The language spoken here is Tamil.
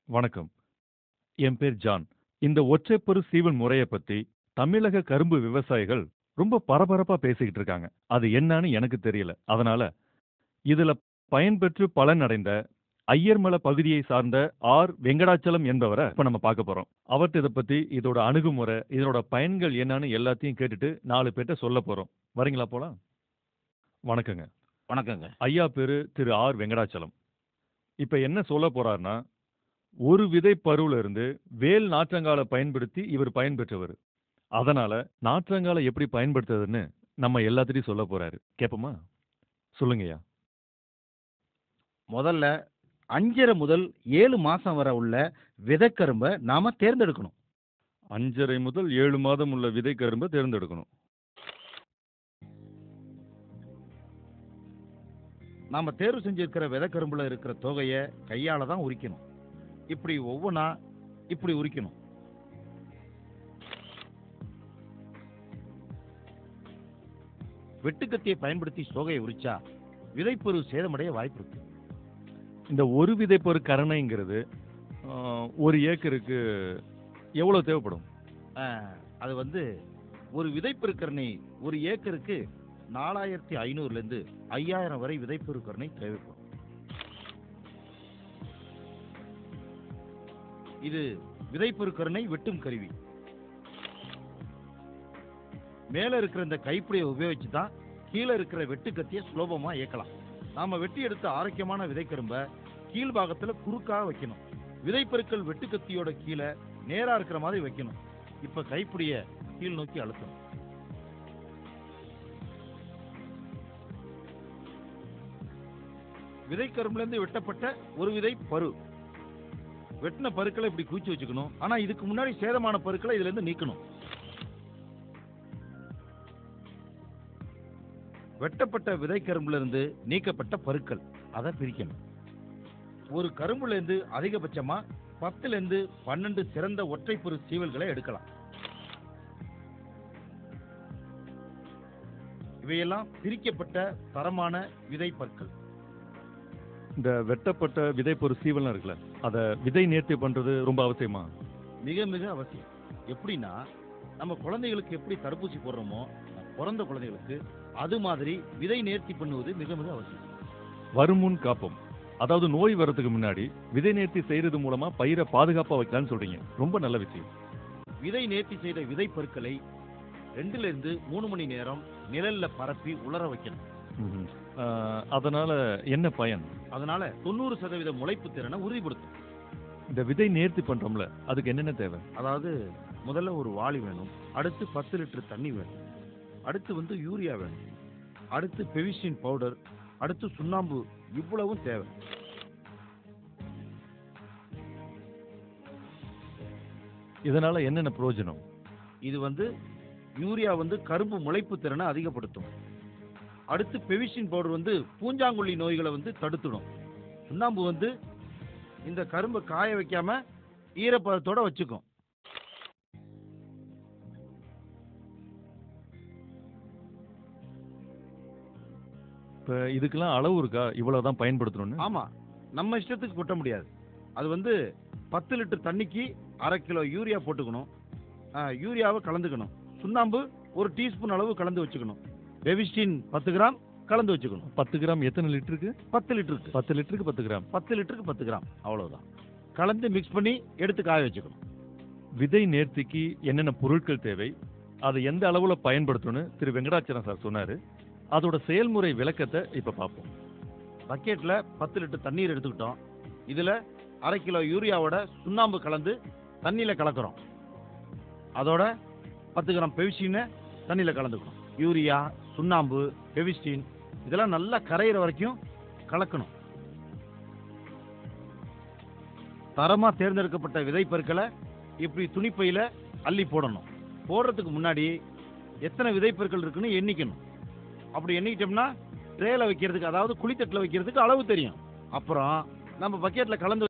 வணக்கம். என் பேர் ஜான். இந்த ஒற்றைப்பரு சீவல் முறைய பத்தி தமிழக கரும்பு விவசாயிகள் ரொம்ப பரபரப்பா பேசிக்கிட்டு இருக்காங்க. அது என்னன்னு எனக்கு தெரியல. அதனால இதுல பயன்பெற்று பலனடைந்த ஐயர்மல பகுதியை சார்ந்த வெங்கடாச்சலம் என்பவர இப்ப நம்ம பார்க்க போறோம். அவர்ட்ட இத பத்தி இதோட அணுகுமுறை, இதனோட பயன்கள் என்னன்னு எல்லாத்தையும் கேட்டுட்டு 4 பேர்ட்ட சொல்லப் போறோம். வரீங்களா போலாம்? வணக்கங்க. வணக்கங்க. ஐயா பேரு திரு வெங்கடாச்சலம். இப்ப என்ன சொல்லப் போறாருன்னா, ஒரு விதை பருவுல இருந்து வேல் நாற்றங்கால பயன்படுத்தி இவர் பயன்பெற்றவர். அதனால நாற்றங்கால எப்படி பயன்படுத்துறதுன்னு நம்ம எல்லாத்திட்டயும் சொல்லப் போறாரு. கேட்போமா? சொல்லுங்கய்யா. முதல்ல 5½ முதல் 7 மாசம் வரை உள்ள விதைக்கரும்ப நாம தேர்ந்தெடுக்கணும். 5½ முதல் 7 மாதம் உள்ள விதை கரும்ப தேர்ந்தெடுக்கணும். நாம தேர்வு செஞ்சிருக்கிற விதைக்கரும்புல இருக்கிற தொகையை கையால தான் உரிக்கணும். இப்படி ஒவ்வொன்றா இப்படி உரிக்கணும். வெட்டுக்கத்தியை பயன்படுத்தி சோகையை உரிச்சா விதைப்பரு சேதமடைய வாய்ப்பு இருக்கு. இந்த ஒரு விதைப்பரு கரணைங்கிறது 1 ஏக்கருக்கு எவ்வளவு தேவைப்படும்? அது வந்து ஒரு விதைப்பரு கரணை 1 ஏக்கருக்கு 4500 இருந்து 5000 வரை விதைப்பரு கரணை தேவைப்படும். இது விதைப்பரு கரணை வெட்டும் கருவி. மேல இருக்கிற இந்த கைப்பிடியை உபயோகிச்சு தான் கீழே இருக்கிற வெட்டுக்கத்தியை சுலபமா இயக்கலாம். நாம வெட்டி எடுத்த ஆரோக்கியமான விதைக்கரும்ப கீழ்பாகத்துல குறுக்காக வைக்கணும். விதைப்பருக்கள் வெட்டுக்கத்தியோட கீழே நேரா இருக்கிற மாதிரி வைக்கணும். இப்ப கைப்பிடிய கீழ் நோக்கி அழுத்தணும். விதைக்கரும்புல இருந்து வெட்டப்பட்ட ஒரு விதை பரு. வெட்டின பருக்களை இப்படி குவிச்சு வச்சுக்கணும். ஆனா இதுக்கு முன்னாடி சேதமான பருக்களை இதுல இருந்து நீக்கணும். வெட்டப்பட்ட விதைக்கரும்புல இருந்து நீக்கப்பட்ட பருக்கள் அதை பிரிக்கணும். ஒரு கரும்புல இருந்து அதிகபட்சமா 10 இருந்து 12 சிறந்த ஒற்றைப்பரு சீவல்களை எடுக்கலாம். இவையெல்லாம் பிரிக்கப்பட்ட தரமான விதை பற்கள். இந்த வெட்டப்பட்ட விதைப்பரு சீவல்லாம் இருக்குல்ல, அத விதை நேர்த்தி பண்றது ரொம்ப அவசியமா? மிக மிக அவசியம். எப்படின்னா, நம்ம குழந்தைகளுக்கு எப்படி தடுப்பூசி போடுறோமோ பிறந்த குழந்தைகளுக்கு அது மாதிரி விதை நேர்த்தி பண்ணுவது மிக மிக அவசியம். வருமுன் காப்போம். அதாவது நோய் வரதுக்கு முன்னாடி விதை நேர்த்தி செய்யறது மூலமா பயிரை பாதுகாப்பா வைக்கலாம்னு சொல்றீங்க. ரொம்ப நல்ல விஷயம். விதை நேர்த்தி செய்த விதை பருக்களை 2 இருந்து 3 மணி நேரம் நிழல்ல பரப்பி உலர வைக்கணும். அதனால என்ன பயன்? அதனால 90% முளைப்பு திறனை உறுதிப்படுத்தும். இந்த விதை நேர்த்தி பண்றோம்ல, அதுக்கு என்னென்ன தேவை? அதாவது முதல்ல ஒரு வாளி வேணும். அடுத்து 10 லிட்டர் தண்ணி வேணும். அடுத்து யூரியா வேணும். அடுத்து பெவிஸ்டின் பவுடர். அடுத்து சுண்ணாம்பு. இவ்வளவும் தேவை. இதனால என்னென்ன பிரயோஜனம்? இது யூரியா கரும்பு முளைப்பு திறனை அதிகப்படுத்தும். அடுத்து பெவிஸ்டின் பவுடர் பூஞ்சாங்குள்ளி நோய்களை தடுத்துடும். சுண்ணாம்பு இந்த கரும்பை காய வைக்காம ஈரப்பதத்தோட வச்சுக்கும். இப்ப இதுக்கெல்லாம் அளவு இருக்கா? இவ்வளவுதான் பயன்படுத்தணும்னு? ஆமா, நம்ம இஷ்டத்துக்கு கொட்ட முடியாது. அது 10 லிட்டர் தண்ணிக்கு 1/2 கிலோ யூரியா போட்டுக்கணும். யூரியாவை கலந்துக்கணும். சுண்ணாம்பு 1 டீஸ்பூன் அளவு கலந்து வச்சுக்கணும். பெவிஸ்டின் 10 கிராம் கலந்து வச்சுக்கணும். 10 கிராம் எத்தனை லிட்டருக்கு? 10 லிட்டருக்கு. 10 லிட்டருக்கு 10 கிராம். 10 லிட்டருக்கு 10 கிராம், அவ்வளவுதான். கலந்து மிக்ஸ் பண்ணி எடுத்து காய வச்சுக்கணும். விதை நேர்த்திக்கு என்னென்ன பொருட்கள் தேவை, அதை எந்த அளவுல பயன்படுத்தணும்னு திரு வெங்கடாச்சலம் சார் சொன்னாரு. அதோட செயல்முறை விளக்கத்தை இப்ப பார்ப்போம். பக்கெட்ல 10 லிட்டர் தண்ணீர் எடுத்துக்கிட்டோம். இதுல 1/2 கிலோ யூரியாவோட சுண்ணாம்பு கலந்து தண்ணியில கலக்கிறோம். அதோட 10 கிராம் பெவிஸ்டின் தண்ணியில கலந்துக்கணும். யூரியா, சுண்ணாம்பு, பெவிஸ்டின் இதெல்லாம் நல்லா கரையிற வரைக்கும் கலக்கணும். தரமா தேர்ந்தெடுக்கப்பட்ட விதை பருக்களை இப்படி துணிப்பையில அள்ளி போடணும். போடுறதுக்கு முன்னாடி எத்தனை விதை பருக்கள் இருக்குன்னு எண்ணிக்கணும். அப்படி எண்ணிக்கிட்டோம்னா ட்ரேல வைக்கிறதுக்கு, அதாவது குழித்தட்டில் வைக்கிறதுக்கு அளவு தெரியும். அப்புறம் நம்ம பக்கெட்ல கலந்து